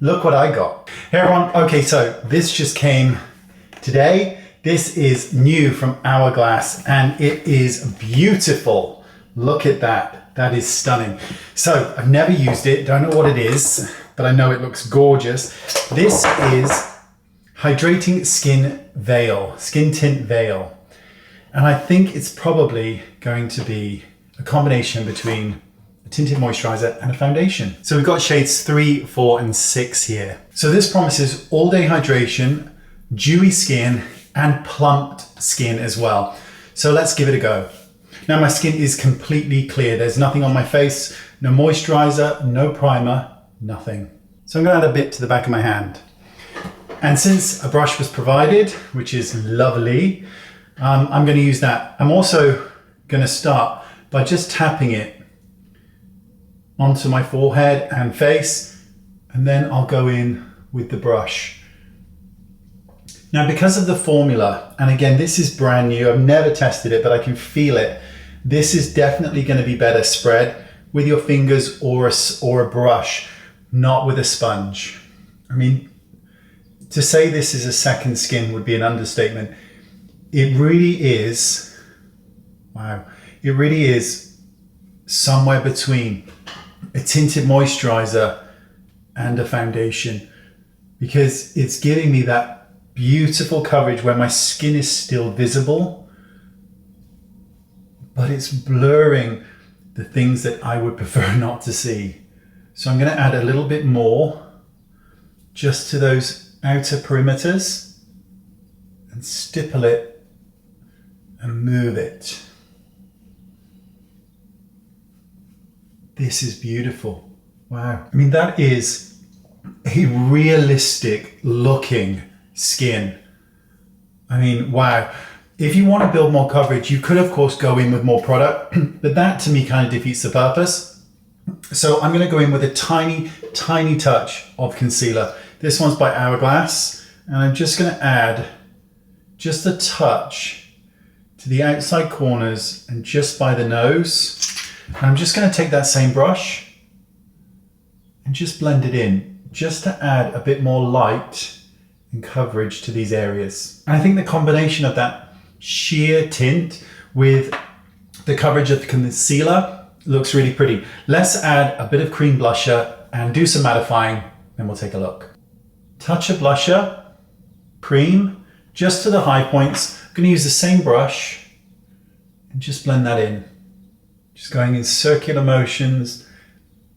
look what I got. Hey everyone, okay, so this just came today. This is new from Hourglass and it is beautiful. Look at that, that is stunning. So I've never used it, don't know what it is, but I know it looks gorgeous. This is Hydrating Skin Veil, Skin Tint Veil. And I think it's probably going to be a combination between a tinted moisturizer and a foundation. So we've got shades 3, 4, and 6 here. So this promises all day hydration, dewy skin, and plumped skin as well. So let's give it a go. Now my skin is completely clear. There's nothing on my face, no moisturizer, no primer, nothing. So I'm gonna add a bit to the back of my hand. And since a brush was provided, which is lovely, I'm going to use that. I'm also going to start by just tapping it onto my forehead and face, and then I'll go in with the brush. Now, because of the formula, and again, this is brand new, I've never tested it, but I can feel it. This is definitely going to be better spread with your fingers or a brush, not with a sponge. I mean, to say this is a second skin would be an understatement. It really is, wow, it really is somewhere between a tinted moisturizer and a foundation, because it's giving me that beautiful coverage where my skin is still visible, but it's blurring the things that I would prefer not to see. So I'm going to add a little bit more just to those outer perimeters and stipple it and move it. This is beautiful. Wow. I mean, that is a realistic looking skin. I mean, wow. If you want to build more coverage, you could of course go in with more product, but that to me kind of defeats the purpose. So I'm going to go in with a tiny, tiny touch of concealer. This one's by Hourglass, and I'm just going to add just a touch to the outside corners and just by the nose. And I'm just going to take that same brush and just blend it in, just to add a bit more light and coverage to these areas. And I think the combination of that sheer tint with the coverage of the concealer looks really pretty. Let's add a bit of cream blusher and do some mattifying, and we'll take a look. Touch of blusher, cream, just to the high points. I'm going to use the same brush and just blend that in. Just going in circular motions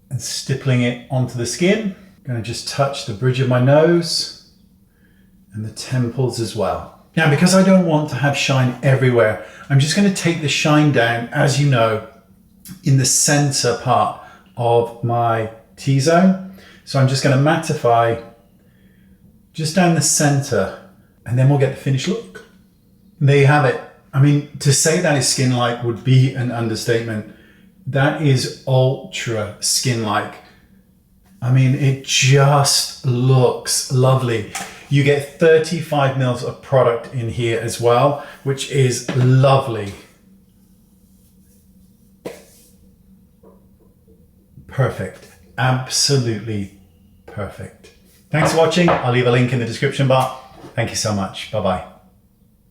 and stippling it onto the skin. I'm going to just touch the bridge of my nose and the temples as well. Now, because I don't want to have shine everywhere, I'm just going to take the shine down, as you know, in the center part of my T-zone. So I'm just going to mattify just down the center, and then we'll get the finished look. And there you have it. I mean, to say that is skin-like would be an understatement. That is ultra skin-like. I mean, it just looks lovely. You get 35 mils of product in here as well, which is lovely. Perfect. Absolutely perfect. Thanks for watching. I'll leave a link in the description bar. Thank you so much. Bye-bye.